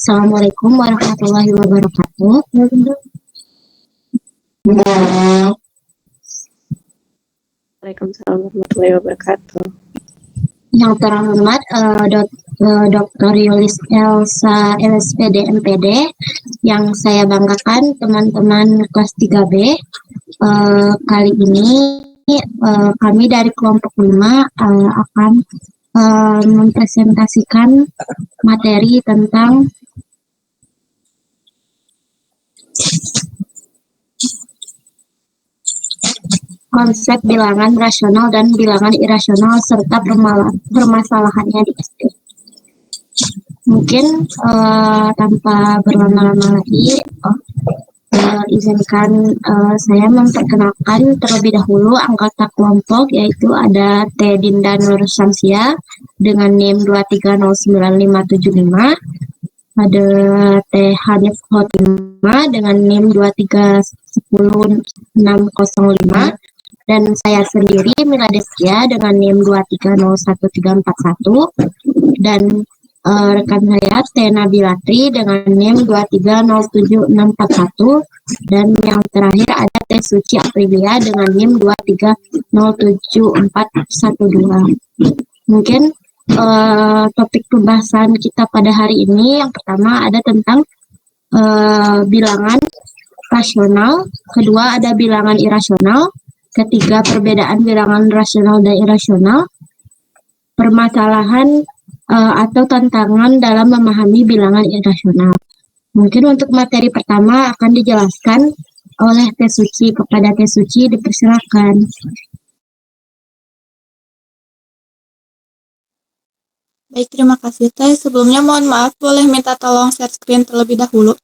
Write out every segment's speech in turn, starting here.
Assalamualaikum warahmatullahi wabarakatuh. Waalaikumsalam warahmatullahi wabarakatuh. Yang terhormat Dr. Yulis Elsa LSPD MPD, yang saya banggakan teman-teman kelas 3B. Kali ini kami dari kelompok 5 akan mempresentasikan materi tentang konsep bilangan rasional dan bilangan irasional serta permasalahannya di SD. Mungkin tanpa berlama-lama lagi, izinkan saya memperkenalkan terlebih dahulu anggota kelompok, yaitu ada T. Dinda Nur Syamsia dengan NIM 2309575, ada T. Hanif Khotimah dengan NIM 2310605, dan saya sendiri Mila Deskia dengan NIM 2301341, dan rekan saya T. Nabilatri dengan NIM 2307641, dan yang terakhir ada T. Suci Aprilia dengan NIM 2307412. Mungkin topik pembahasan kita pada hari ini yang pertama ada tentang bilangan rasional, kedua ada bilangan irasional, ketiga perbedaan bilangan rasional dan irasional, permasalahan atau tantangan dalam memahami bilangan irasional. Mungkin untuk materi pertama akan dijelaskan oleh Teh Suci. Kepada Teh Suci dipersilakan. Baik, terima kasih Teh. Sebelumnya mohon maaf, boleh minta tolong share screen terlebih dahulu.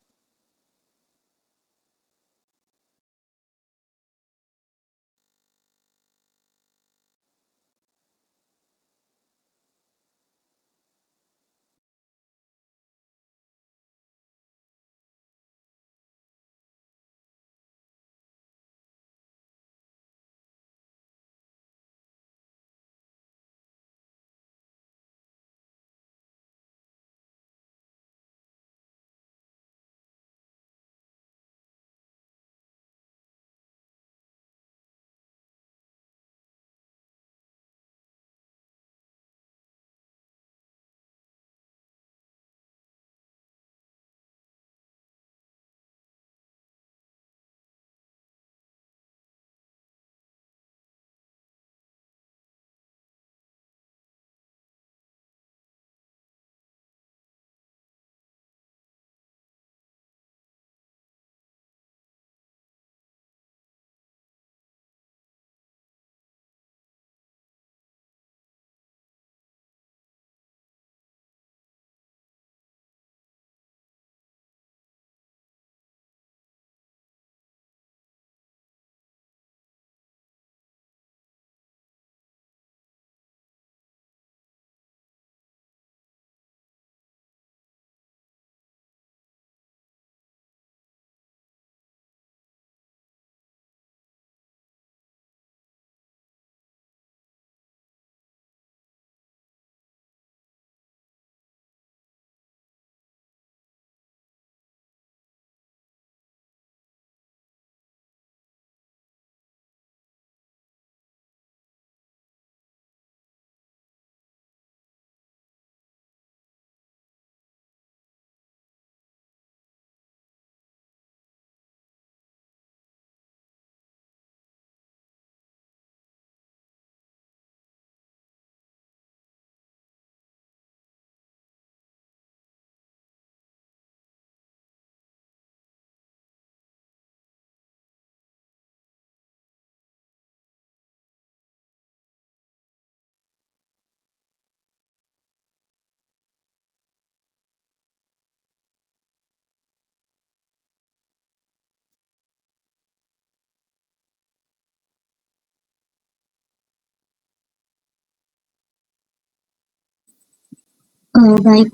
Baik,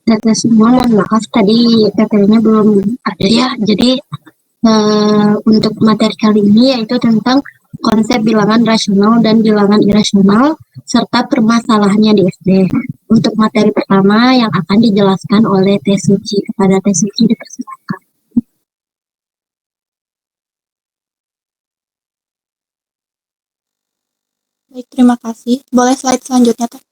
data semua, mohon maaf tadi materinya belum ada ya. Jadi untuk materi kali ini yaitu tentang konsep bilangan rasional dan bilangan irasional serta permasalahannya di SD. Untuk materi pertama yang akan dijelaskan oleh Teh Suci. Kepada Teh Suci dipersilakan. Baik, terima kasih. Boleh slide selanjutnya, Teh?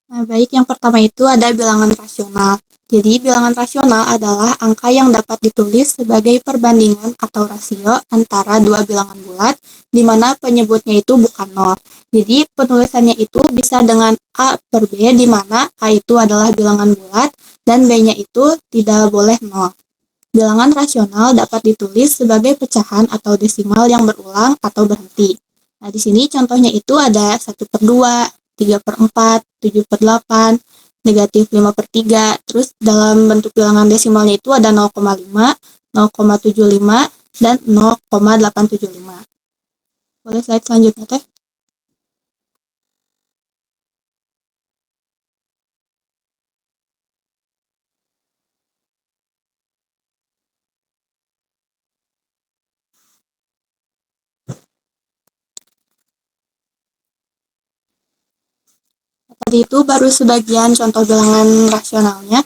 Nah, baik, yang pertama itu ada bilangan rasional. Jadi, bilangan rasional adalah angka yang dapat ditulis sebagai perbandingan atau rasio antara dua bilangan bulat, di mana penyebutnya itu bukan nol. Jadi, penulisannya itu bisa dengan A per B, di mana A itu adalah bilangan bulat, dan B-nya itu tidak boleh nol. Bilangan rasional dapat ditulis sebagai pecahan atau desimal yang berulang atau berhenti. Nah, di sini contohnya itu ada 1/2, 3/4, 7/8, negatif 5/3. Terus dalam bentuk bilangan desimalnya itu ada 0,5, 0,75, dan 0,875. Boleh slide selanjutnya, Teh? Tadi itu baru sebagian contoh bilangan rasionalnya.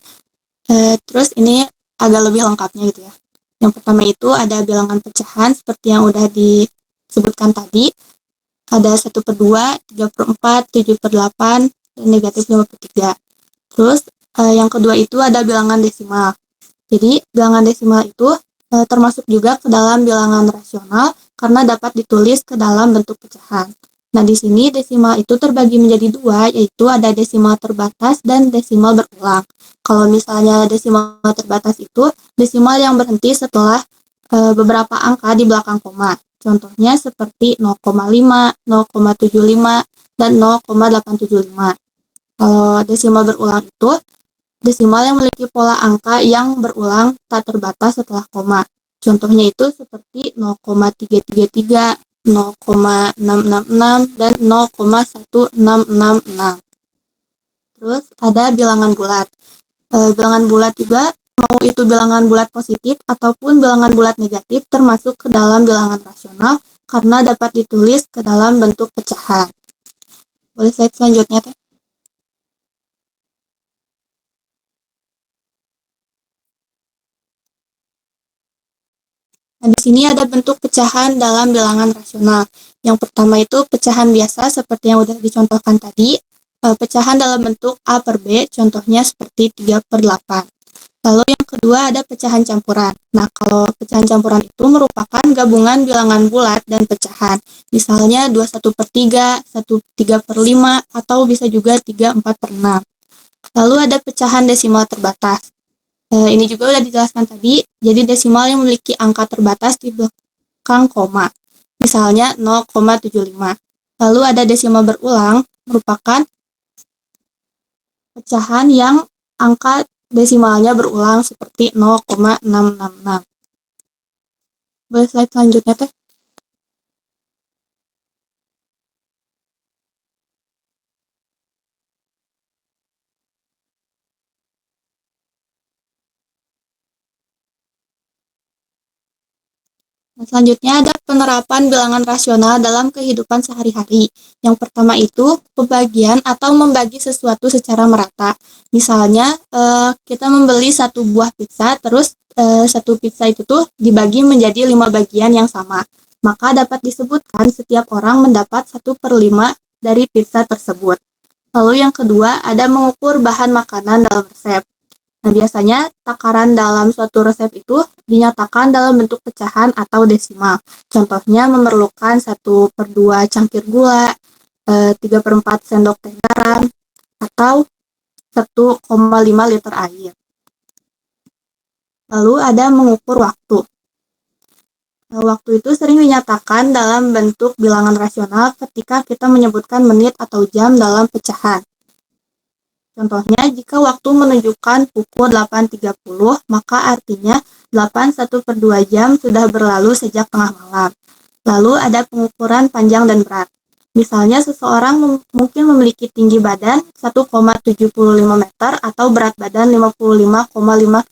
Terus ini agak lebih lengkapnya gitu ya. Yang pertama itu ada bilangan pecahan seperti yang udah disebutkan tadi. Ada 1/2, 3/4, 7/8, dan negatif 5/3. Terus yang kedua itu ada bilangan desimal. Jadi bilangan desimal itu termasuk juga ke dalam bilangan rasional karena dapat ditulis ke dalam bentuk pecahan. Nah, di sini desimal itu terbagi menjadi dua, yaitu ada desimal terbatas dan desimal berulang. Kalau misalnya desimal terbatas itu desimal yang berhenti setelah beberapa angka di belakang koma. Contohnya seperti 0,5, 0,75, dan 0,875. Kalau desimal berulang itu desimal yang memiliki pola angka yang berulang tak terbatas setelah koma. Contohnya itu seperti 0,333, 0,666, dan 0,1666. Terus ada bilangan bulat. Bilangan bulat juga, mau itu bilangan bulat positif ataupun bilangan bulat negatif, termasuk ke dalam bilangan rasional karena dapat ditulis ke dalam bentuk pecahan. Boleh slide selanjutnya, Teh? Nah, di sini ada bentuk pecahan dalam bilangan rasional. Yang pertama itu pecahan biasa seperti yang udah dicontohkan tadi. Pecahan dalam bentuk A per B, contohnya seperti 3/8. Lalu yang kedua ada pecahan campuran. Nah, kalau pecahan campuran itu merupakan gabungan bilangan bulat dan pecahan. Misalnya 21/3, 1/3/5, atau bisa juga 3/4/6. Lalu ada pecahan desimal terbatas. Ini juga udah dijelaskan tadi, jadi desimal yang memiliki angka terbatas di belakang koma. Misalnya 0,75. Lalu ada desimal berulang, merupakan pecahan yang angka desimalnya berulang seperti 0,666. Boleh slide selanjutnya, Teh? Nah, selanjutnya ada penerapan bilangan rasional dalam kehidupan sehari-hari. Yang pertama itu pembagian atau membagi sesuatu secara merata. Misalnya kita membeli satu buah pizza, terus satu pizza itu tuh dibagi menjadi 5 bagian yang sama. Maka dapat disebutkan setiap orang mendapat 1/5 dari pizza tersebut. Lalu yang kedua ada mengukur bahan makanan dalam resep. Nah, biasanya takaran dalam suatu resep itu dinyatakan dalam bentuk pecahan atau desimal. Contohnya memerlukan 1/2 cangkir gula, 3/4 sendok teh garam, atau 1,5 liter air. Lalu ada mengukur waktu. Waktu itu sering dinyatakan dalam bentuk bilangan rasional ketika kita menyebutkan menit atau jam dalam pecahan. Contohnya, jika waktu menunjukkan pukul 8.30, maka artinya 8 1/2 jam sudah berlalu sejak tengah malam. Lalu ada pengukuran panjang dan berat. Misalnya seseorang mungkin memiliki tinggi badan 1,75 meter atau berat badan 55,5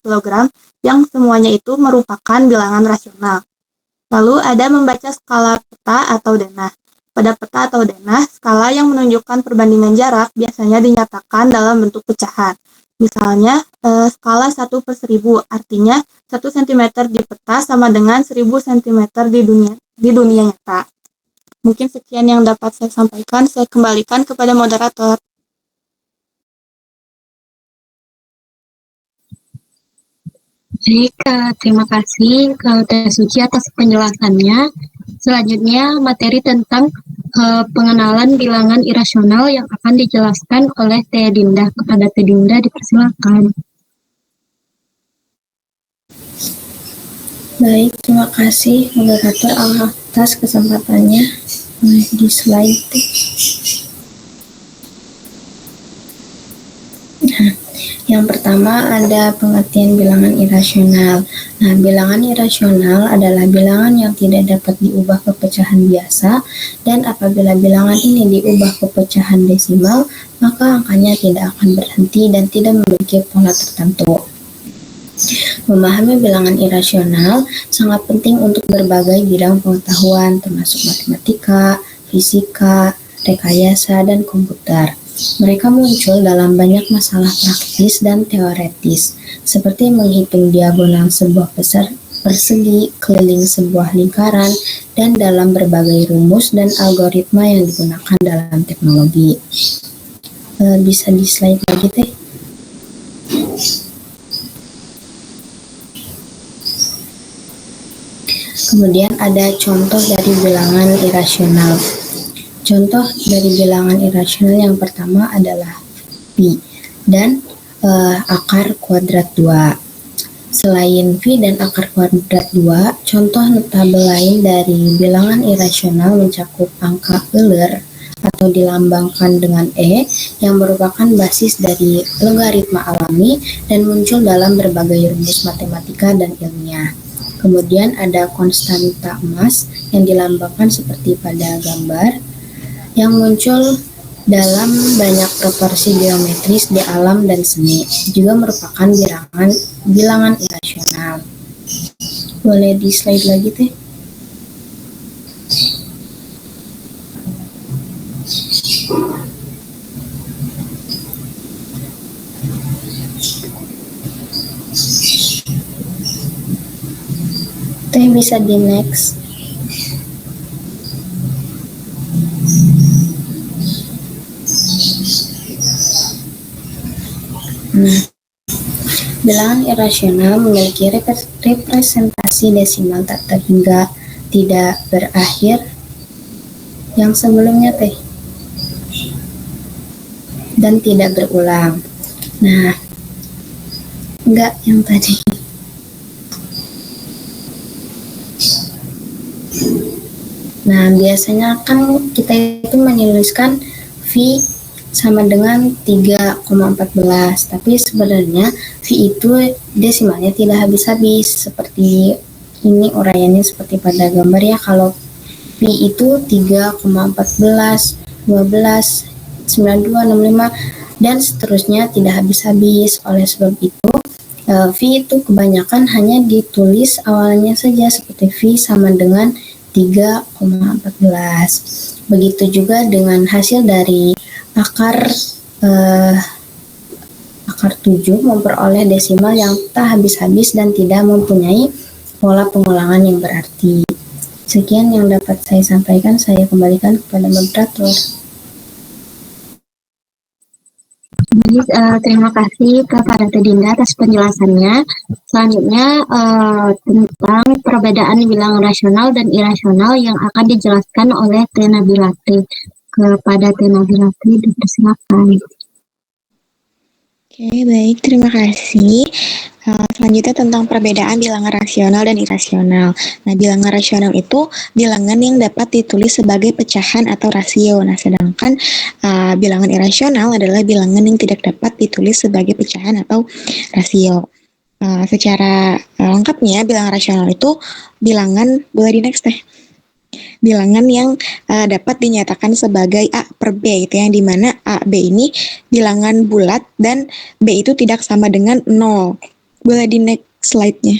kg yang semuanya itu merupakan bilangan rasional. Lalu ada membaca skala peta atau denah. Pada peta atau denah, skala yang menunjukkan perbandingan jarak biasanya dinyatakan dalam bentuk pecahan. Misalnya, skala 1/1000, artinya 1 cm di peta sama dengan 1000 cm di dunia nyata. Mungkin sekian yang dapat saya sampaikan. Saya kembalikan kepada moderator. Baik, terima kasih Teh Suci atas penjelasannya. Selanjutnya materi tentang pengenalan bilangan irasional yang akan dijelaskan oleh Teh Dinda. Kepada Teh Dinda dipersilakan. Baik, terima kasih moderator atas kesempatannya. Di slide. Nah, yang pertama ada pengertian bilangan irasional. Nah, bilangan irasional adalah bilangan yang tidak dapat diubah ke pecahan biasa, dan apabila bilangan ini diubah ke pecahan desimal, maka angkanya tidak akan berhenti dan tidak memiliki pola tertentu. Memahami bilangan irasional sangat penting untuk berbagai bidang pengetahuan, termasuk matematika, fisika, rekayasa, dan komputer. Mereka muncul dalam banyak masalah praktis dan teoretis, seperti menghitung diagonal sebuah persegi keliling sebuah lingkaran, dan dalam berbagai rumus dan algoritma yang digunakan dalam teknologi. Bisa di slide lagi, Teh. Kemudian ada contoh dari bilangan irasional. Contoh dari bilangan irasional yang pertama adalah pi dan akar kuadrat 2. Selain pi dan akar kuadrat 2, contoh notabel lain dari bilangan irasional mencakup angka Euler atau dilambangkan dengan E yang merupakan basis dari logaritma alami dan muncul dalam berbagai rumus matematika dan ilmiah. Kemudian ada konstanta emas yang dilambangkan seperti pada gambar yang muncul dalam banyak proporsi geometris di alam dan seni, juga merupakan bilangan irasional. Boleh di slide lagi, Teh? Teh bisa di next. Nah, bilangan irasional memiliki representasi desimal tak terhingga, tidak berakhir, yang sebelumnya, Teh, dan tidak berulang. Nah, enggak yang tadi. Nah, biasanya kan kita itu menuliskan V sama dengan 3,14, tapi sebenarnya V itu desimalnya tidak habis-habis, seperti ini uraiannya seperti pada gambar ya. Kalau V itu 3,14, 12, 92, 65, dan seterusnya tidak habis-habis. Oleh sebab itu, V itu kebanyakan hanya ditulis awalnya saja, seperti V sama dengan 3,14. Begitu juga dengan hasil dari akar 7 memperoleh desimal yang tak habis-habis dan tidak mempunyai pola pengulangan yang berarti. Sekian yang dapat saya sampaikan, saya kembalikan kepada moderator. Baik, terima kasih kepada Teh Dinda atas penjelasannya. Selanjutnya tentang perbedaan bilangan rasional dan irasional yang akan dijelaskan oleh Teh Nabilati. Kepada Teh Nabilati dipersilakan. Oke, baik, terima kasih. Selanjutnya tentang perbedaan bilangan rasional dan irasional. Nah, bilangan rasional itu bilangan yang dapat ditulis sebagai pecahan atau rasio. Nah, sedangkan bilangan irasional adalah bilangan yang tidak dapat ditulis sebagai pecahan atau rasio. Secara lengkapnya, bilangan rasional itu bilangan, boleh di next, Teh. bilangan yang dapat dinyatakan sebagai A per B gitu, yang dimana A, B ini bilangan bulat dan B itu tidak sama dengan 0. Boleh di next slide-nya.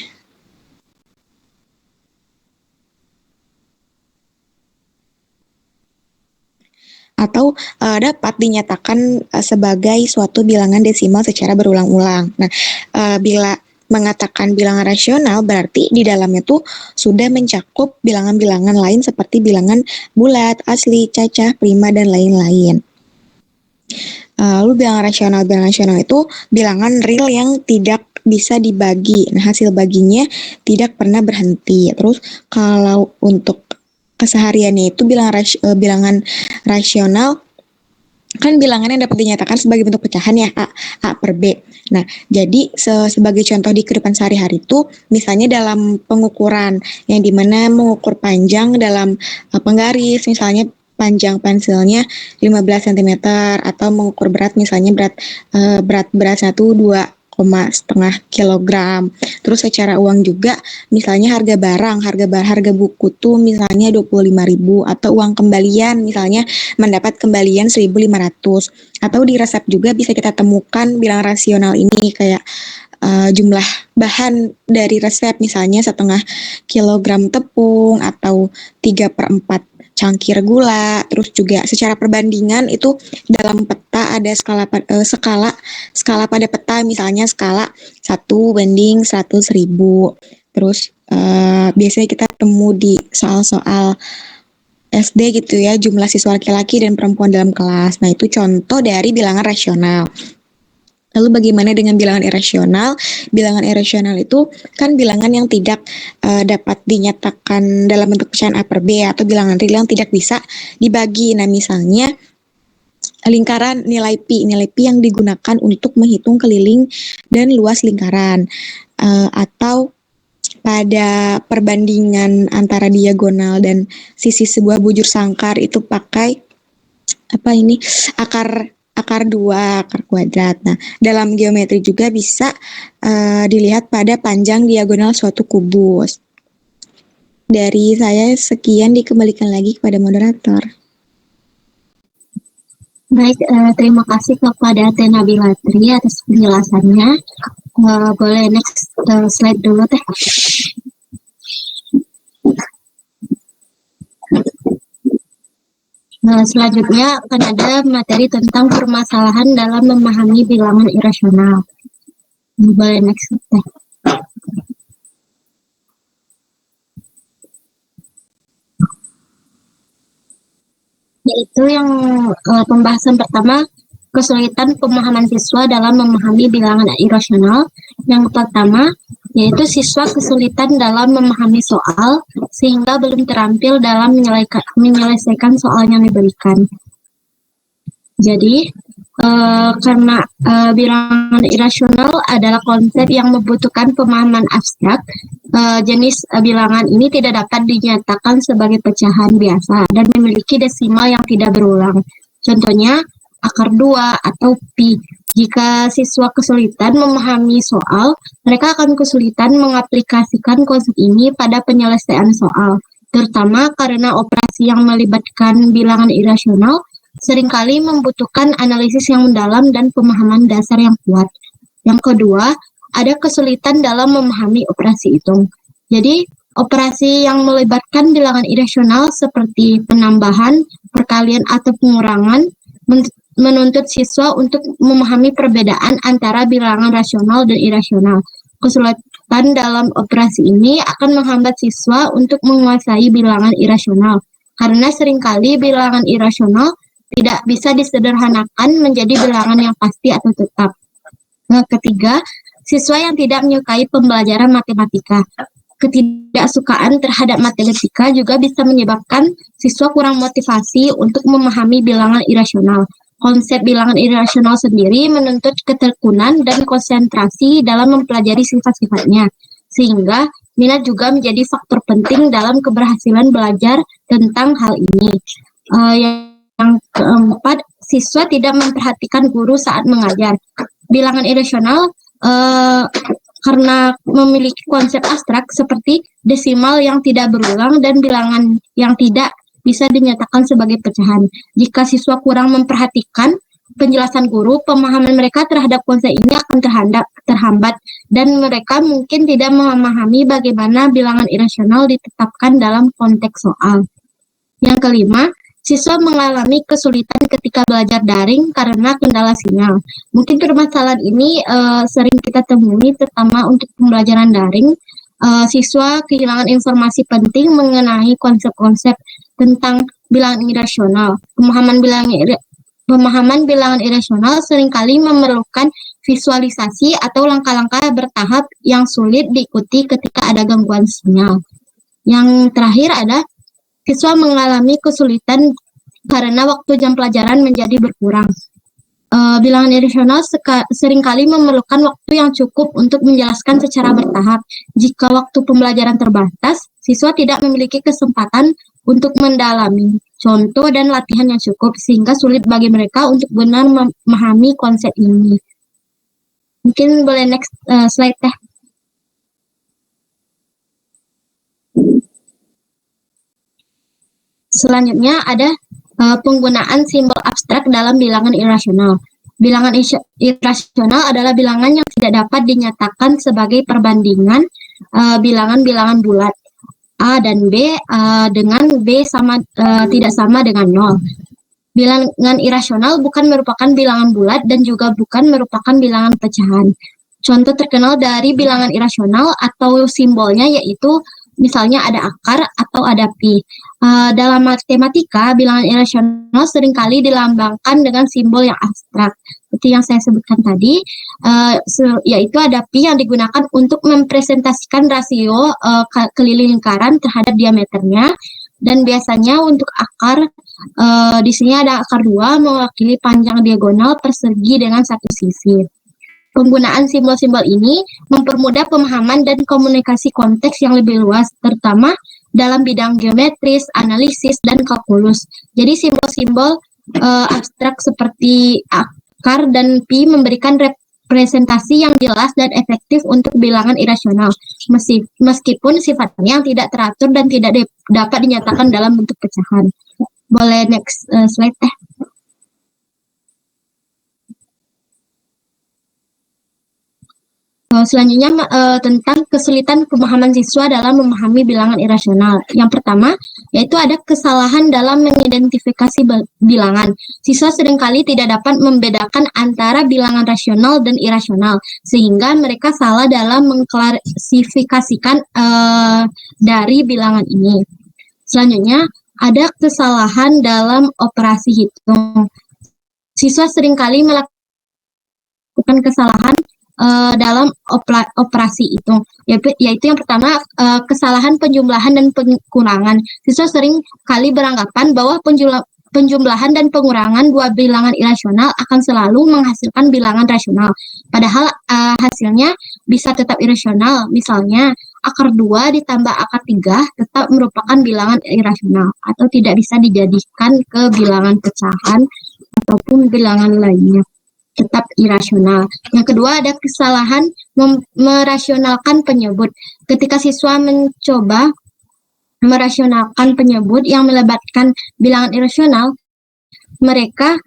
Atau dapat dinyatakan sebagai suatu bilangan desimal secara berulang-ulang. Nah, bila mengatakan bilangan rasional berarti di dalamnya tuh sudah mencakup bilangan-bilangan lain seperti bilangan bulat, asli, cacah, prima, dan lain-lain. Lalu bilangan rasional itu bilangan real yang tidak bisa dibagi. Nah, hasil baginya tidak pernah berhenti. Terus kalau untuk kesehariannya itu bilangan rasional kan bilangan yang dapat dinyatakan sebagai bentuk pecahan ya, A per B. Nah, jadi sebagai contoh di kehidupan sehari-hari itu misalnya dalam pengukuran yang dimana mengukur panjang dalam penggaris, misalnya panjang pensilnya 15 cm, atau mengukur berat misalnya berat beratnya tuh 2,5 kilogram. Terus secara uang juga misalnya harga buku tuh misalnya 25.000, atau uang kembalian misalnya mendapat kembalian 1.500. Atau di resep juga bisa kita temukan bilangan rasional ini kayak jumlah bahan dari resep misalnya 1/2 kilogram tepung atau 3/4 cangkir gula. Terus juga secara perbandingan itu dalam peta ada skala pada peta, misalnya skala 1:100.000. Terus biasanya kita temu di soal-soal SD gitu ya, jumlah siswa laki-laki dan perempuan dalam kelas. Nah, itu contoh dari bilangan rasional. Lalu bagaimana dengan bilangan irasional? Bilangan irasional itu kan bilangan yang tidak dapat dinyatakan dalam bentuk pecahan A per B, atau bilangan real yang tidak bisa dibagi. Nah, misalnya lingkaran nilai pi yang digunakan untuk menghitung keliling dan luas lingkaran, atau pada perbandingan antara diagonal dan sisi sebuah bujur sangkar itu pakai akar 2, akar kuadrat. Nah, dalam geometri juga bisa dilihat pada panjang diagonal suatu kubus. Dari saya sekian, dikembalikan lagi kepada moderator. Baik, terima kasih kepada Tena Bilatri atas penjelasannya. Boleh next slide dulu teh. Nah, selanjutnya akan ada materi tentang permasalahan dalam memahami bilangan irasional. Boleh next teh. Yaitu yang pembahasan pertama, kesulitan pemahaman siswa dalam memahami bilangan irasional. Yang pertama, yaitu siswa kesulitan dalam memahami soal sehingga belum terampil dalam menyelesaikan soal yang diberikan. Jadi, karena bilangan irasional adalah konsep yang membutuhkan pemahaman abstrak, jenis bilangan ini tidak dapat dinyatakan sebagai pecahan biasa dan memiliki desimal yang tidak berulang. Contohnya, akar 2 atau pi. Jika siswa kesulitan memahami soal, mereka akan kesulitan mengaplikasikan konsep ini pada penyelesaian soal, terutama karena operasi yang melibatkan bilangan irasional seringkali membutuhkan analisis yang mendalam dan pemahaman dasar yang kuat. Yang kedua, ada kesulitan dalam memahami operasi hitung. Jadi, operasi yang melibatkan bilangan irasional seperti penambahan, perkalian, atau pengurangan menuntut siswa untuk memahami perbedaan antara bilangan rasional dan irasional. Kesulitan dalam operasi ini akan menghambat siswa untuk menguasai bilangan irasional, karena seringkali bilangan irasional tidak bisa disederhanakan menjadi bilangan yang pasti atau tetap. Nah, ketiga, siswa yang tidak menyukai pembelajaran matematika. Ketidaksukaan terhadap matematika juga bisa menyebabkan siswa kurang motivasi untuk memahami bilangan irasional. Konsep bilangan irasional sendiri menuntut ketekunan dan konsentrasi dalam mempelajari sifat-sifatnya, sehingga minat juga menjadi faktor penting dalam keberhasilan belajar tentang hal ini. Yang keempat, siswa tidak memperhatikan guru saat mengajar. Bilangan irasional karena memiliki konsep abstrak seperti desimal yang tidak berulang dan bilangan yang tidak bisa dinyatakan sebagai pecahan. Jika siswa kurang memperhatikan penjelasan guru, pemahaman mereka terhadap konsep ini akan terhambat dan mereka mungkin tidak memahami bagaimana bilangan irasional ditetapkan dalam konteks soal. Yang kelima, siswa mengalami kesulitan ketika belajar daring karena kendala sinyal. Mungkin permasalahan ini sering kita temui, terutama untuk pembelajaran daring. Siswa kehilangan informasi penting mengenai konsep-konsep tentang bilangan irasional. Pemahaman bilangan irasional seringkali memerlukan visualisasi atau langkah-langkah bertahap yang sulit diikuti ketika ada gangguan sinyal. Yang terakhir ada siswa mengalami kesulitan karena waktu jam pelajaran menjadi berkurang. Bilangan irasional seringkali memerlukan waktu yang cukup untuk menjelaskan secara bertahap. Jika waktu pembelajaran terbatas, siswa tidak memiliki kesempatan untuk mendalami contoh dan latihan yang cukup, sehingga sulit bagi mereka untuk benar memahami konsep ini. Mungkin boleh next slide teh. Selanjutnya ada penggunaan simbol abstrak dalam bilangan irasional. Bilangan irasional adalah bilangan yang tidak dapat dinyatakan sebagai perbandingan bilangan-bilangan bulat A dan B dengan B tidak sama dengan 0. Bilangan irasional bukan merupakan bilangan bulat dan juga bukan merupakan bilangan pecahan. Contoh terkenal dari bilangan irasional atau simbolnya yaitu misalnya ada akar atau ada pi. Dalam matematika, bilangan irasional seringkali dilambangkan dengan simbol yang abstrak. Seperti yang saya sebutkan tadi, yaitu ada pi yang digunakan untuk mempresentasikan rasio keliling lingkaran terhadap diameternya. Dan biasanya untuk akar, di sini ada akar 2 mewakili panjang diagonal persegi dengan satu sisi. Penggunaan simbol-simbol ini mempermudah pemahaman dan komunikasi konteks yang lebih luas, terutama dalam bidang geometris, analisis, dan kalkulus. Jadi simbol-simbol abstrak seperti akar dan pi memberikan representasi yang jelas dan efektif untuk bilangan irasional, meskipun sifatnya yang tidak teratur dan tidak dapat dinyatakan dalam bentuk pecahan. Boleh next slide teh. Selanjutnya tentang kesulitan pemahaman siswa dalam memahami bilangan irasional. Yang pertama, yaitu ada kesalahan dalam mengidentifikasi bilangan. Siswa seringkali tidak dapat membedakan antara bilangan rasional dan irasional, sehingga mereka salah dalam mengklasifikasikan dari bilangan ini. Selanjutnya, ada kesalahan dalam operasi hitung. Siswa seringkali melakukan kesalahan dalam operasi itu, yaitu yang pertama kesalahan penjumlahan dan pengurangan. Siswa sering kali beranggapan bahwa penjumlahan dan pengurangan dua bilangan irasional akan selalu menghasilkan bilangan rasional, padahal hasilnya bisa tetap irasional. Misalnya akar 2 ditambah akar 3 tetap merupakan bilangan irasional atau tidak bisa dijadikan ke bilangan pecahan ataupun bilangan lainnya, tetap irasional. Yang kedua ada kesalahan merasionalkan penyebut. Ketika siswa mencoba merasionalkan penyebut yang melibatkan bilangan irasional, mereka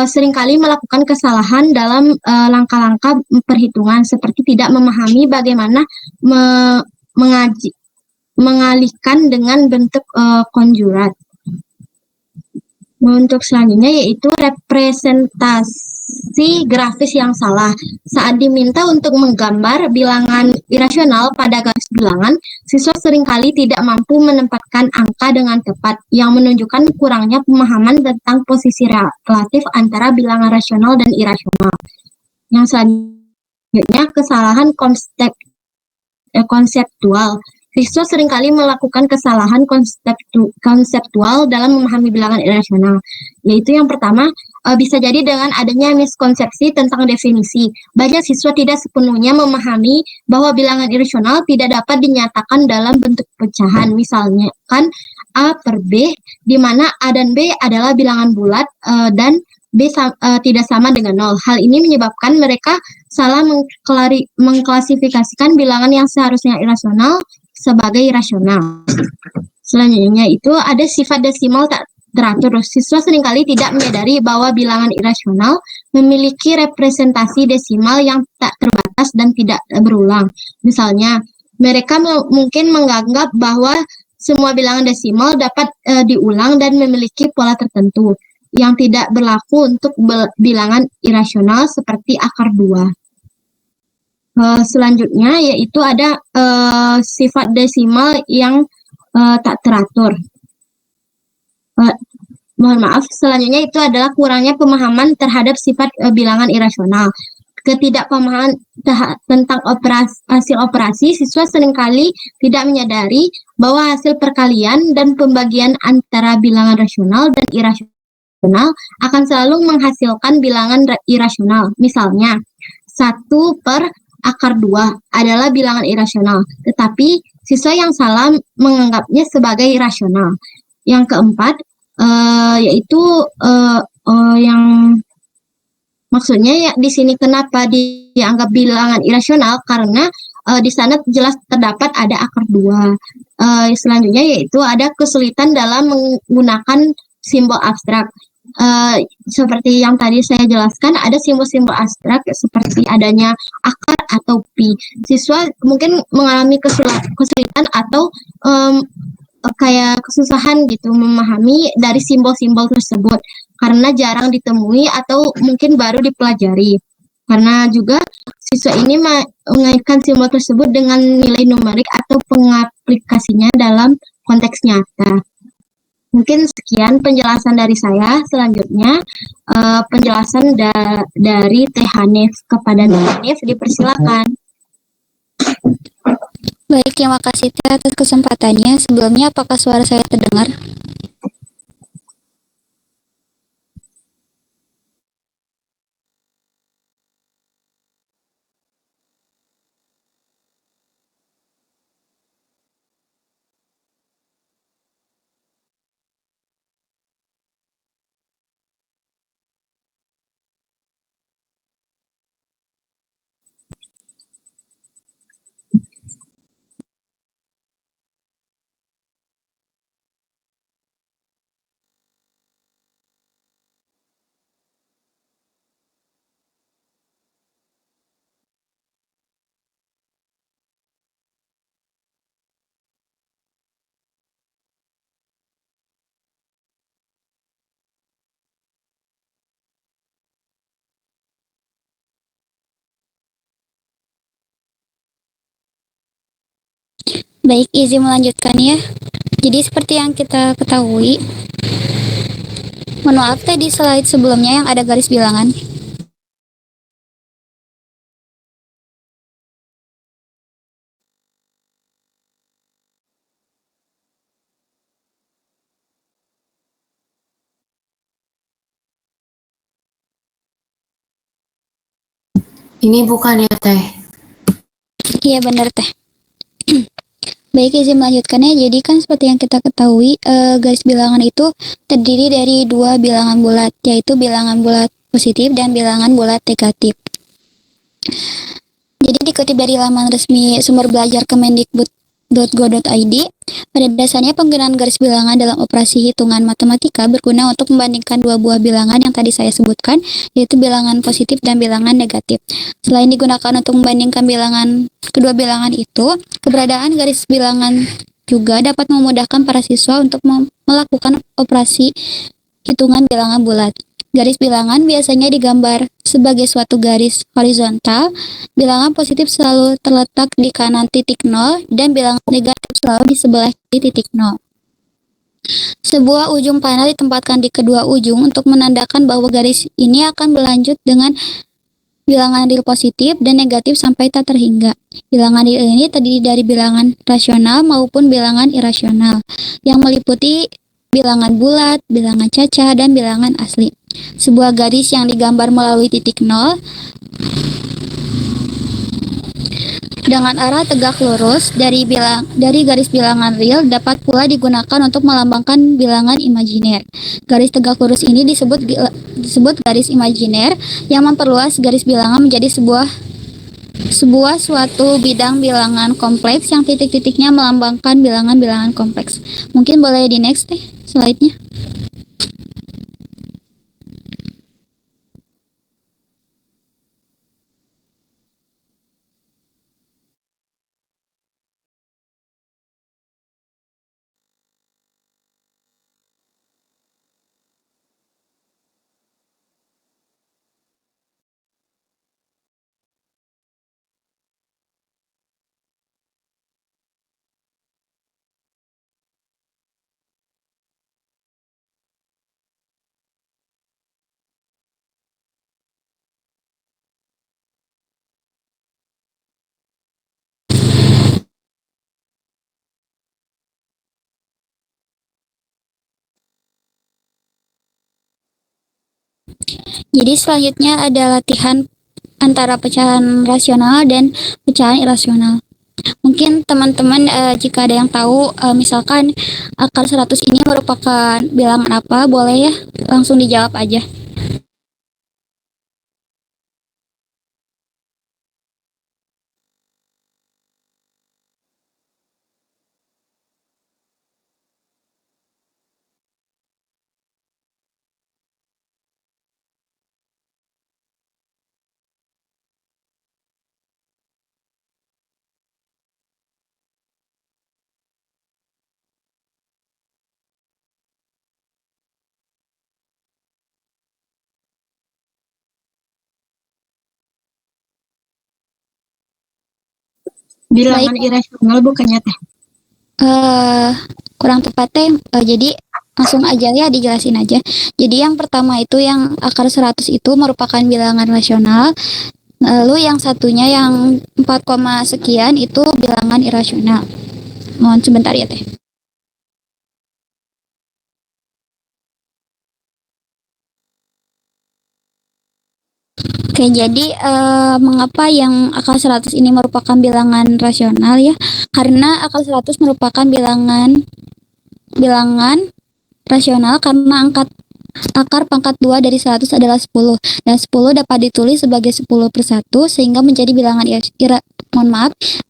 seringkali melakukan kesalahan dalam langkah-langkah perhitungan, seperti tidak memahami bagaimana mengalihkan dengan bentuk konjurat. Untuk selanjutnya yaitu representasi grafis yang salah. Saat diminta untuk menggambar bilangan irasional pada garis bilangan, siswa seringkali tidak mampu menempatkan angka dengan tepat, yang menunjukkan kurangnya pemahaman tentang posisi relatif antara bilangan rasional dan irasional. Yang selanjutnya kesalahan konseptual. Siswa seringkali melakukan kesalahan konseptual dalam memahami bilangan irasional, yaitu yang pertama, bisa jadi dengan adanya miskonsepsi tentang definisi. Banyak siswa tidak sepenuhnya memahami bahwa bilangan irasional tidak dapat dinyatakan dalam bentuk pecahan. Misalnya kan A per B, di mana A dan B adalah bilangan bulat dan tidak sama dengan 0. Hal ini menyebabkan mereka salah mengklasifikasikan bilangan yang seharusnya irasional sebagai rasional. Selanjutnya itu ada sifat desimal tak teratur. Siswa seringkali tidak menyadari bahwa bilangan irasional memiliki representasi desimal yang tak terbatas dan tidak berulang. Misalnya, mereka mungkin menganggap bahwa semua bilangan desimal dapat diulang dan memiliki pola tertentu yang tidak berlaku untuk bilangan irasional seperti akar 2. Selanjutnya yaitu ada sifat desimal yang tak teratur. Mohon maaf, selanjutnya itu adalah kurangnya pemahaman terhadap sifat bilangan irasional. Ketidakpemahaman tentang hasil operasi, siswa seringkali tidak menyadari bahwa hasil perkalian dan pembagian antara bilangan rasional dan irasional akan selalu menghasilkan bilangan irasional. Misalnya, 1 per akar 2 adalah bilangan irasional, tetapi siswa yang salah menganggapnya sebagai rasional. Yang keempat, yaitu yang maksudnya ya di sini kenapa dianggap bilangan irasional, karena di sana jelas terdapat ada akar 2. Selanjutnya yaitu ada kesulitan dalam menggunakan simbol abstrak. Seperti yang tadi saya jelaskan, ada simbol-simbol abstrak seperti adanya akar atau pi. Siswa mungkin mengalami kesulitan atau kayak kesusahan gitu memahami dari simbol-simbol tersebut karena jarang ditemui atau mungkin baru dipelajari. Karena juga siswa ini mengaitkan simbol tersebut dengan nilai numerik atau pengaplikasinya dalam konteks nyata. Mungkin sekian penjelasan dari saya. Selanjutnya penjelasan dari Teh Hanif. Kepada Teh Hanif dipersilakan. Baik, terima kasih Teh atas kesempatannya. Sebelumnya, apakah suara saya terdengar? Baik, izin melanjutkan ya. Jadi seperti yang kita ketahui, mohon maaf Teh, di slide sebelumnya yang ada garis bilangan. Ini bukan ya Teh? Iya benar Teh. Baik, izin melanjutkannya. Jadi kan seperti yang kita ketahui, garis bilangan itu terdiri dari 2 bilangan bulat, yaitu bilangan bulat positif dan bilangan bulat negatif. Jadi dikutip dari laman resmi sumber belajar kemendikbud.go.id, pada dasarnya penggunaan garis bilangan dalam operasi hitungan matematika berguna untuk membandingkan 2 buah bilangan yang tadi saya sebutkan, yaitu bilangan positif dan bilangan negatif. Selain digunakan untuk membandingkan kedua bilangan itu, keberadaan garis bilangan juga dapat memudahkan para siswa untuk melakukan operasi hitungan bilangan bulat. Garis bilangan biasanya digambar sebagai suatu garis horizontal. Bilangan positif selalu terletak di kanan titik 0 dan bilangan negatif selalu di sebelah kiri titik 0. Sebuah ujung panah ditempatkan di kedua ujung untuk menandakan bahwa garis ini akan berlanjut dengan bilangan real positif dan negatif sampai tak terhingga. Bilangan real ini terdiri dari bilangan rasional maupun bilangan irasional yang meliputi bilangan bulat, bilangan caca, dan bilangan asli. Sebuah garis yang digambar melalui titik 0 Dengan arah tegak lurus dari garis bilangan real dapat pula digunakan untuk melambangkan bilangan imajiner. Garis tegak lurus ini disebut garis imajiner yang memperluas garis bilangan menjadi suatu bidang bilangan kompleks yang titik-titiknya melambangkan bilangan-bilangan kompleks. Mungkin boleh di next deh slide-nya. Jadi selanjutnya ada latihan antara pecahan rasional dan pecahan irasional. Mungkin teman-teman jika ada yang tahu misalkan akar 100 ini merupakan bilangan apa, boleh ya langsung dijawab aja. Bilangan irasional bukannya teh? Kurang tepat teh. Jadi langsung aja ya dijelasin aja. Jadi yang pertama itu yang akar 100 itu merupakan bilangan rasional. Lalu yang satunya yang 4, sekian itu bilangan irasional. Mohon sebentar ya teh. Oke, jadi mengapa yang akar 100 ini merupakan bilangan rasional ya? Karena akar 100 merupakan bilangan rasional karena akar pangkat 2 dari 100 adalah 10 dan 10 dapat ditulis sebagai 10 per 1 sehingga menjadi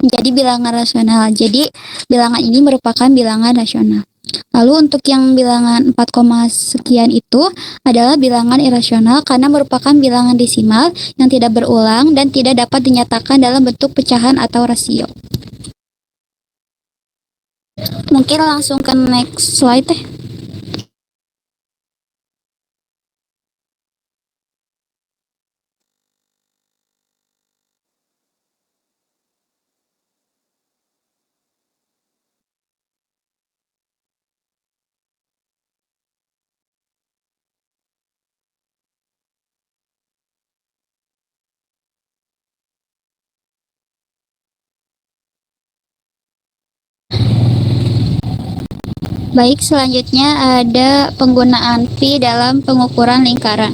menjadi bilangan rasional. Jadi bilangan ini merupakan bilangan rasional. Lalu untuk yang bilangan 4, sekian itu adalah bilangan irasional karena merupakan bilangan desimal yang tidak berulang dan tidak dapat dinyatakan dalam bentuk pecahan atau rasio. Mungkin langsung ke next slide teh. Baik, selanjutnya ada penggunaan pi dalam pengukuran lingkaran.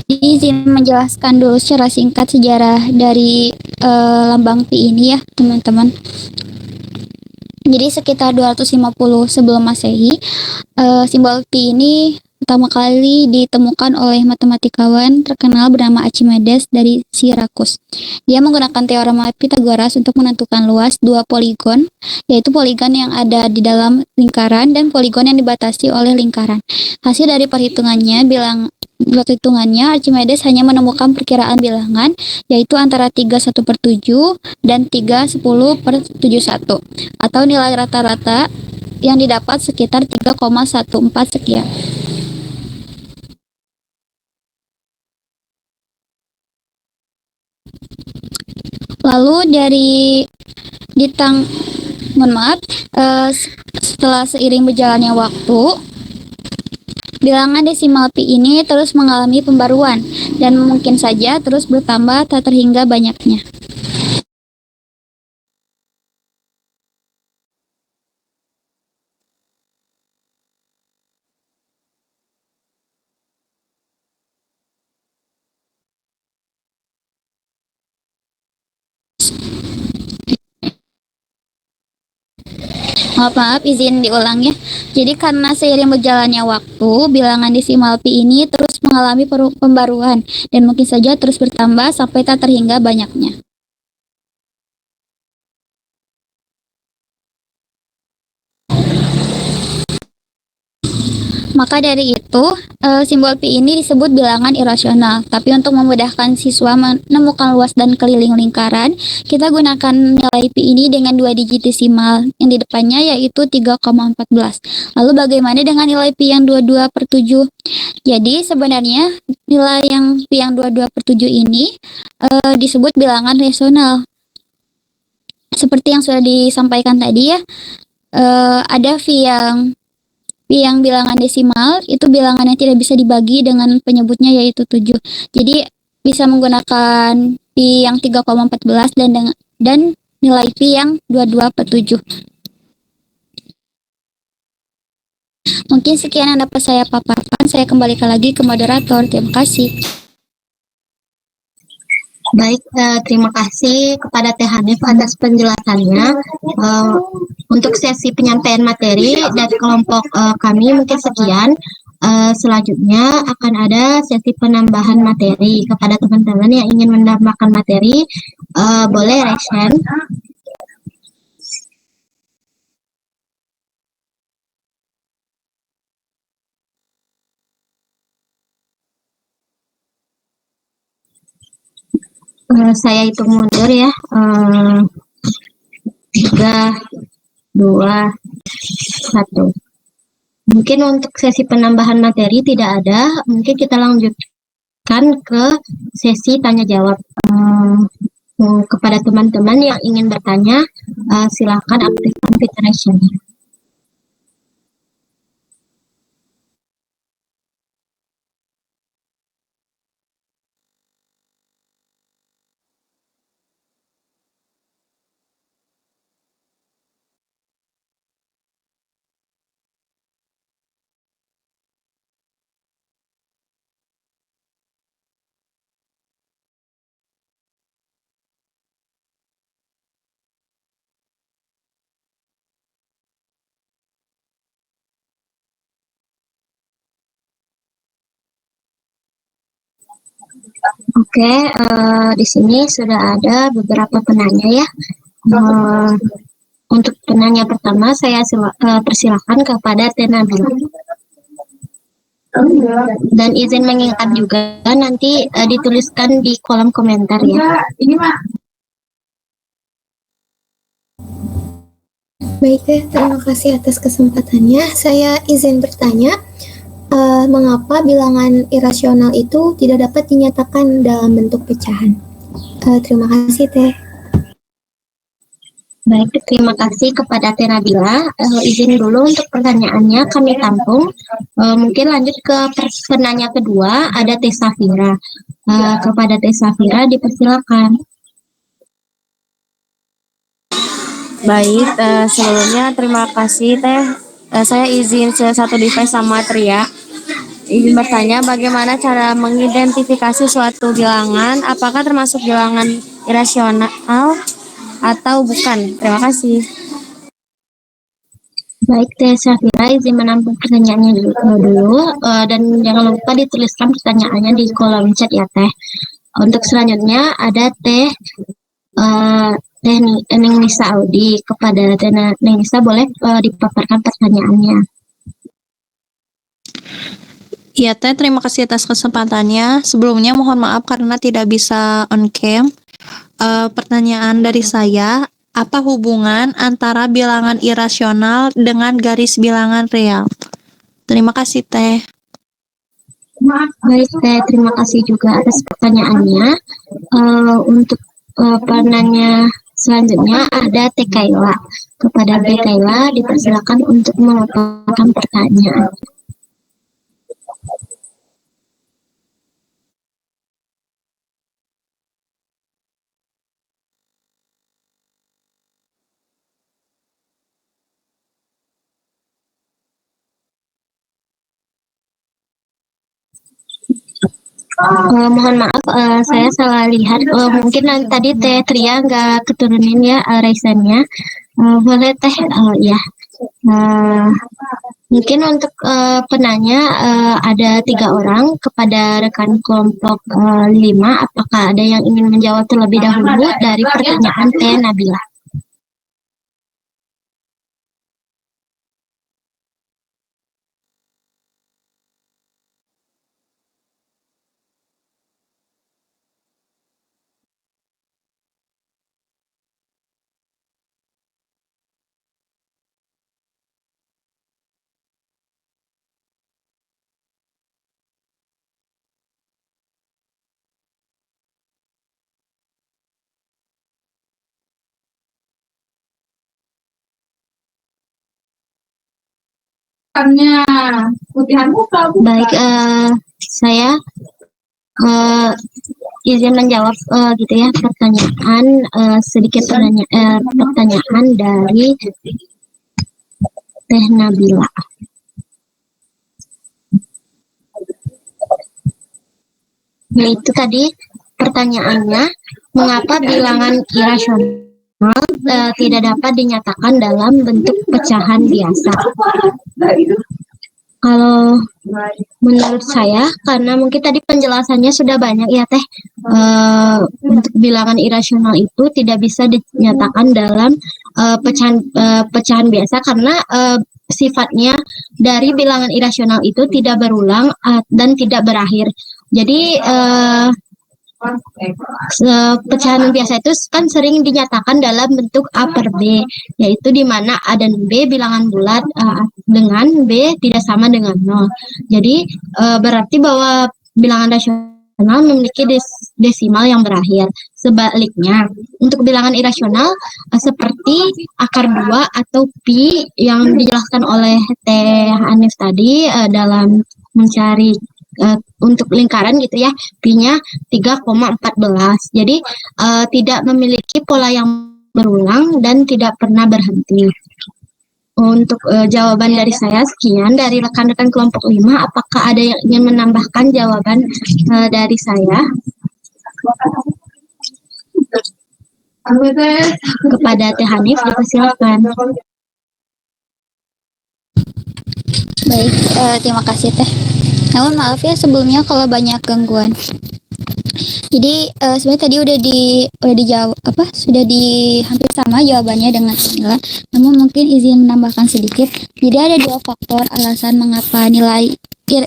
Izin menjelaskan dulu secara singkat sejarah dari lambang pi ini ya, teman-teman. Jadi sekitar 250 sebelum Masehi, simbol pi ini pertama kali ditemukan oleh matematikawan terkenal bernama Archimedes dari Sirakus. Dia menggunakan teorema Pythagoras untuk menentukan luas dua poligon, yaitu poligon yang ada di dalam lingkaran dan poligon yang dibatasi oleh lingkaran. Hasil dari perhitungannya Archimedes hanya menemukan perkiraan bilangan yaitu antara 3/1/7 dan 3/10/71 atau nilai rata-rata yang didapat sekitar 3,14 sekian. Lalu setelah seiring berjalannya waktu, bilangan desimal pi ini terus mengalami pembaruan dan mungkin saja terus bertambah tak terhingga banyaknya. Maaf, izin diulang ya. Jadi karena seiring berjalannya waktu, bilangan desimal pi ini terus mengalami pembaruan dan mungkin saja terus bertambah sampai tak terhingga banyaknya. Maka dari itu, simbol pi ini disebut bilangan irasional. Tapi untuk memudahkan siswa menemukan luas dan keliling lingkaran, kita gunakan nilai pi ini dengan 2 digit desimal yang di depannya yaitu 3,14. Lalu bagaimana dengan nilai pi yang 22 per 7? Jadi sebenarnya nilai yang pi yang 22 per 7 ini disebut bilangan rasional. Seperti yang sudah disampaikan tadi ya, ada pi yang bilangan desimal itu bilangan yang tidak bisa dibagi dengan penyebutnya yaitu 7. Jadi bisa menggunakan pi yang 3,14 dan nilai pi yang 22 per 7. Mungkin sekian yang dapat saya paparkan. Saya kembalikan lagi ke moderator. Terima kasih. Baik, terima kasih kepada Teh Hanif atas penjelasannya. Untuk sesi penyampaian materi dari kelompok kami mungkin sekian. Selanjutnya akan ada sesi penambahan materi. Kepada teman-teman yang ingin menambahkan materi, boleh raise hand. Saya hitung mundur ya. 3, 2, 1. Mungkin untuk sesi penambahan materi tidak ada. Mungkin kita lanjutkan ke sesi tanya jawab. Kepada teman-teman yang ingin bertanya, silakan aktifkan fitur raise-nya. Oke, di sini sudah ada beberapa penanya ya. Untuk penanya pertama, saya persilakan kepada Teh Nabila. Dan izin mengingat juga nanti dituliskan di kolom komentar ya. Baik Teh, terima kasih atas kesempatannya. Saya izin bertanya, mengapa bilangan irasional itu tidak dapat dinyatakan dalam bentuk pecahan? Terima kasih Teh. Baik, terima kasih kepada Teh Nabila. Izin dulu untuk pertanyaannya kami tampung. Mungkin lanjut ke penanya kedua, ada Teh Safira. Kepada Teh Safira dipersilakan. Baik, sebelumnya terima kasih Teh. Saya izin satu device sama Tria. Izin bertanya bagaimana cara mengidentifikasi suatu bilangan, apakah termasuk bilangan irasional atau bukan? Terima kasih. Baik Teh Safira, izin menampung pertanyaannya dulu, dan jangan lupa dituliskan pertanyaannya di kolom chat ya Teh. Untuk selanjutnya ada Teh Neng Nisa Audi. Kepada Teh Neng Nisa boleh dipaparkan pertanyaannya. Iya Teh, terima kasih atas kesempatannya. Sebelumnya mohon maaf karena tidak bisa on cam. Pertanyaan dari saya, apa hubungan antara bilangan irasional dengan garis bilangan real? Terima kasih Teh. Baik Teh, terima kasih juga atas pertanyaannya. Untuk penanya selanjutnya ada Teh Kaila. Kepada Teh Kaila dipersilakan untuk memaparkan pertanyaan. Mohon maaf, saya salah lihat. Mungkin tadi Teh Tria nggak keturunin ya raise-nya. Boleh Teh, ya. Nah, mungkin untuk penanya ada 3 orang kepada rekan kelompok 5. Apakah ada yang ingin menjawab terlebih dahulu dari pertanyaan Teh Nabila? Baik, saya izin menjawab gitu ya pertanyaan sedikit pertanyaan dari Teh Nabila. Yaitu tadi pertanyaannya, mengapa bilangan irasional tidak dapat dinyatakan dalam bentuk pecahan biasa? Kalau menurut saya, karena mungkin tadi penjelasannya sudah banyak ya Teh, untuk bilangan irasional itu tidak bisa dinyatakan dalam pecahan biasa karena sifatnya dari bilangan irasional itu tidak berulang dan tidak berakhir. Jadi pecahan biasa itu kan sering dinyatakan dalam bentuk A per B, yaitu di mana A dan B bilangan bulat dengan B tidak sama dengan 0. Jadi berarti bahwa bilangan rasional memiliki desimal yang berakhir. Sebaliknya, untuk bilangan irasional seperti akar 2 atau pi yang dijelaskan oleh Teh Hanif tadi dalam mencari untuk lingkaran gitu ya, pi-nya 3,14. Jadi tidak memiliki pola yang berulang dan tidak pernah berhenti. Untuk jawaban dari saya sekian dari rekan-rekan kelompok 5. Apakah ada yang ingin menambahkan jawaban dari saya? Kepada Teh Hanif, dipersilakan. Baik, terima kasih Teh. Namun maaf ya sebelumnya kalau banyak gangguan. Jadi sebenarnya tadi udah dijawab sudah hampir sama jawabannya dengan Camilla. Namun mungkin izin menambahkan sedikit. Jadi ada 2 faktor alasan mengapa nilai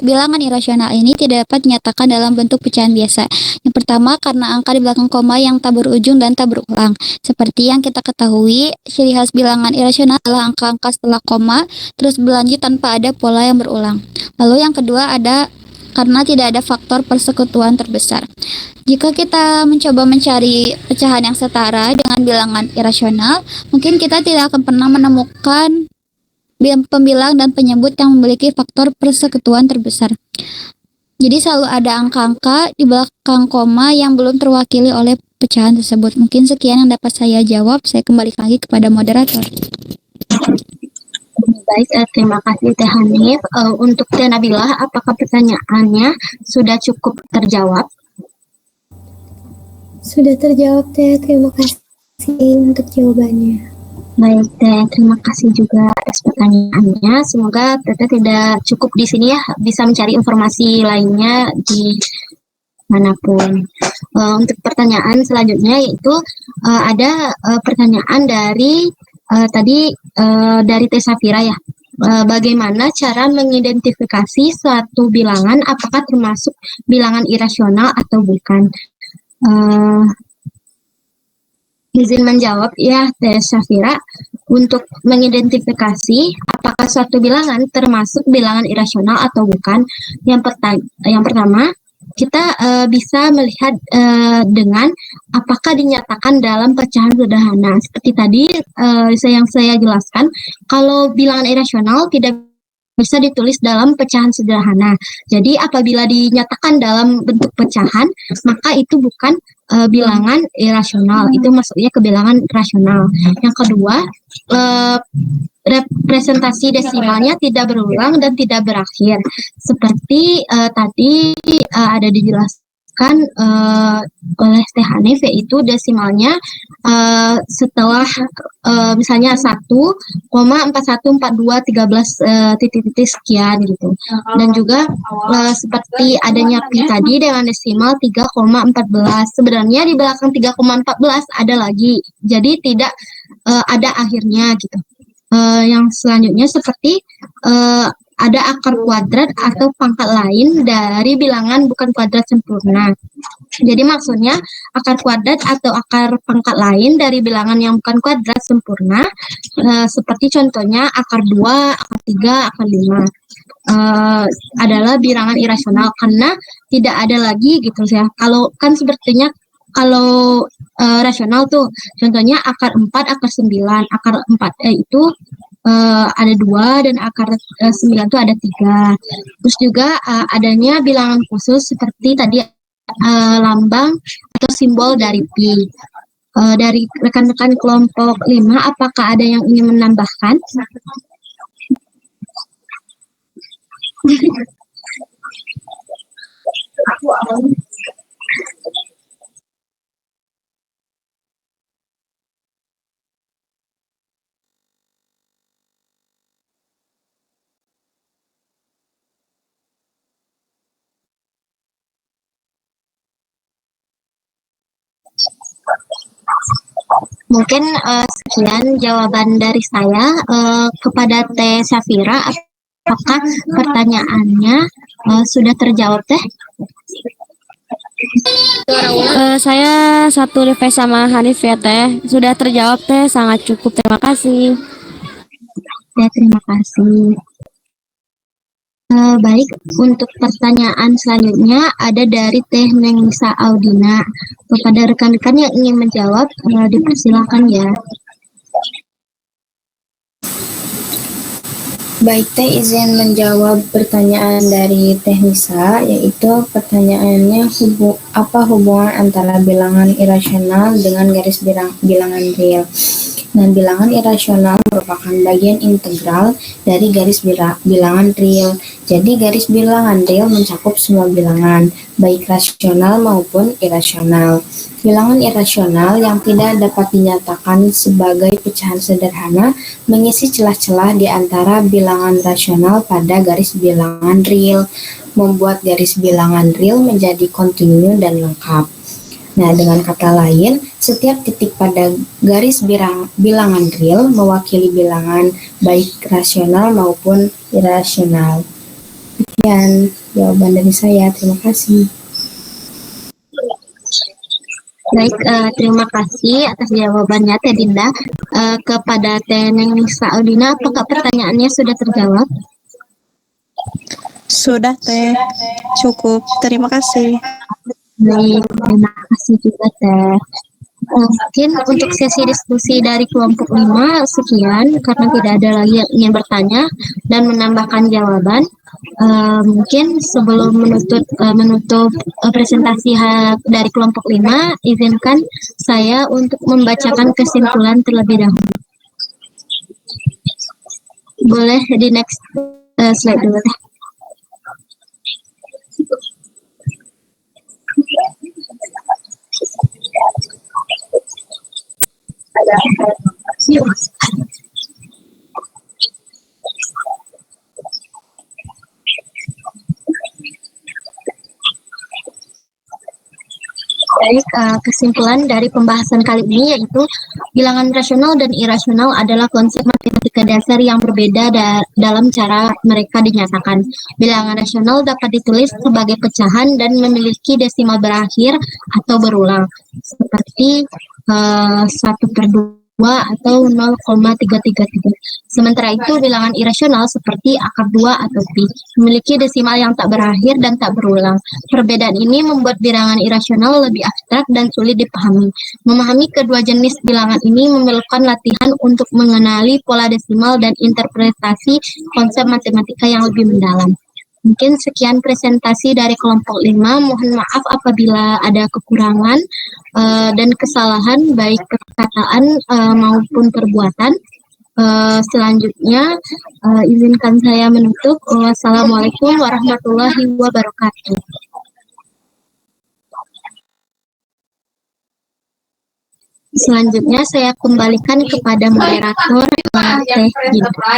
bilangan irasional ini tidak dapat dinyatakan dalam bentuk pecahan biasa. Yang pertama karena angka di belakang koma yang tak berujung dan tak berulang. Seperti yang kita ketahui, ciri khas bilangan irasional adalah angka-angka setelah koma terus berlanjut tanpa ada pola yang berulang. Lalu yang kedua ada karena tidak ada faktor persekutuan terbesar. Jika kita mencoba mencari pecahan yang setara dengan bilangan irasional, mungkin kita tidak akan pernah menemukan pembilang dan penyebut yang memiliki faktor persekutuan terbesar. Jadi selalu ada angka-angka di belakang koma yang belum terwakili oleh pecahan tersebut. Mungkin sekian yang dapat saya jawab. Saya kembali lagi kepada moderator. Baik, terima kasih Teh Hanif. Untuk Teh Nabila, apakah pertanyaannya sudah cukup terjawab? Sudah terjawab Teh, terima kasih untuk jawabannya. Baik Teh, terima kasih juga atas pertanyaannya. Semoga Teh tidak cukup di sini ya, bisa mencari informasi lainnya di manapun. Untuk pertanyaan selanjutnya yaitu ada pertanyaan dari tadi dari Teh Safira ya. Bagaimana cara mengidentifikasi suatu bilangan apakah termasuk bilangan irasional atau bukan? Izin menjawab ya Teh Safira. Untuk mengidentifikasi apakah suatu bilangan termasuk bilangan irasional atau bukan, yang pertama kita bisa melihat dengan apakah dinyatakan dalam pecahan sederhana. Seperti tadi yang saya jelaskan, kalau bilangan irasional tidak bisa ditulis dalam pecahan sederhana. Jadi apabila dinyatakan dalam bentuk pecahan, maka itu bukan bilangan irasional. Itu masuknya ke bilangan rasional. Yang kedua, representasi desimalnya tidak berulang dan tidak berakhir. Seperti tadi ada dijelaskan oleh Teh Hanif, yaitu desimalnya setelah misalnya 1,414213 titik-titik sekian gitu. Dan juga seperti adanya pi tadi dengan desimal 3,14. Sebenarnya di belakang 3,14 ada lagi. Jadi tidak ada akhirnya gitu. Yang selanjutnya seperti ada akar kuadrat atau pangkat lain dari bilangan bukan kuadrat sempurna. Jadi maksudnya akar kuadrat atau akar pangkat lain dari bilangan yang bukan kuadrat sempurna, seperti contohnya akar 2, akar 3, akar 5, adalah bilangan irasional karena tidak ada lagi gitu ya. Kalau kan sepertinya kalau rasional tuh contohnya akar 4, akar 9, akar 4 itu ada 2 dan akar 9 itu ada 3. Terus juga adanya bilangan khusus seperti tadi lambang atau simbol dari pi. Dari rekan-rekan kelompok 5, apakah ada yang ingin menambahkan? Mungkin sekian jawaban dari saya kepada Teh Safira. Apakah pertanyaannya sudah terjawab, Teh? Saya satu device sama Hanif ya Teh. Sudah terjawab Teh, sangat cukup. Terima kasih. Ya, terima kasih. Baik, untuk pertanyaan selanjutnya ada dari Teh Nengsa Audina. Kepada rekan-rekan yang ingin menjawab, dipersilakan ya. Baik, Teh izin menjawab pertanyaan dari Teh Nisa, yaitu pertanyaannya apa hubungan antara bilangan irasional dengan garis bilangan real. Nah, bilangan irasional merupakan bagian integral dari garis bilangan real. Jadi, garis bilangan real mencakup semua bilangan, baik rasional maupun irasional. Bilangan irasional yang tidak dapat dinyatakan sebagai pecahan sederhana mengisi celah-celah di antara bilangan rasional pada garis bilangan real, membuat garis bilangan real menjadi kontinu dan lengkap. Nah, dengan kata lain, setiap titik pada garis bilangan real mewakili bilangan baik rasional maupun irasional. Sekian jawaban dari saya. Terima kasih. Baik, terima kasih atas jawabannya Teh Dinda. Kepada Teh Nengsa Audina, apakah pertanyaannya sudah terjawab? Sudah Teh, cukup. Terima kasih. Baik, terima kasih juga Teh. Mungkin untuk sesi diskusi dari kelompok 5 sekian, karena tidak ada lagi yang ingin bertanya dan menambahkan jawaban. Mungkin sebelum menutup presentasi dari kelompok 5, izinkan saya untuk membacakan kesimpulan terlebih dahulu. Boleh di next slide dulu Teh. Baik, kesimpulan dari pembahasan kali ini yaitu bilangan rasional dan irasional adalah konsep matematika dasar yang berbeda dalam cara mereka dinyatakan. Bilangan rasional dapat ditulis sebagai pecahan dan memiliki desimal berakhir atau berulang, seperti 1/2 atau 0,333. Sementara itu, bilangan irasional seperti akar 2 atau pi memiliki desimal yang tak berakhir dan tak berulang. Perbedaan ini membuat bilangan irasional lebih abstrak dan sulit dipahami. Memahami kedua jenis bilangan ini memerlukan latihan untuk mengenali pola desimal dan interpretasi konsep matematika yang lebih mendalam. Mungkin sekian presentasi dari kelompok 5. Mohon maaf apabila ada kekurangan dan kesalahan baik perkataan maupun perbuatan. Selanjutnya izinkan saya menutup. Wassalamualaikum warahmatullahi wabarakatuh. Selanjutnya saya kembalikan kepada moderator Teh Ginta.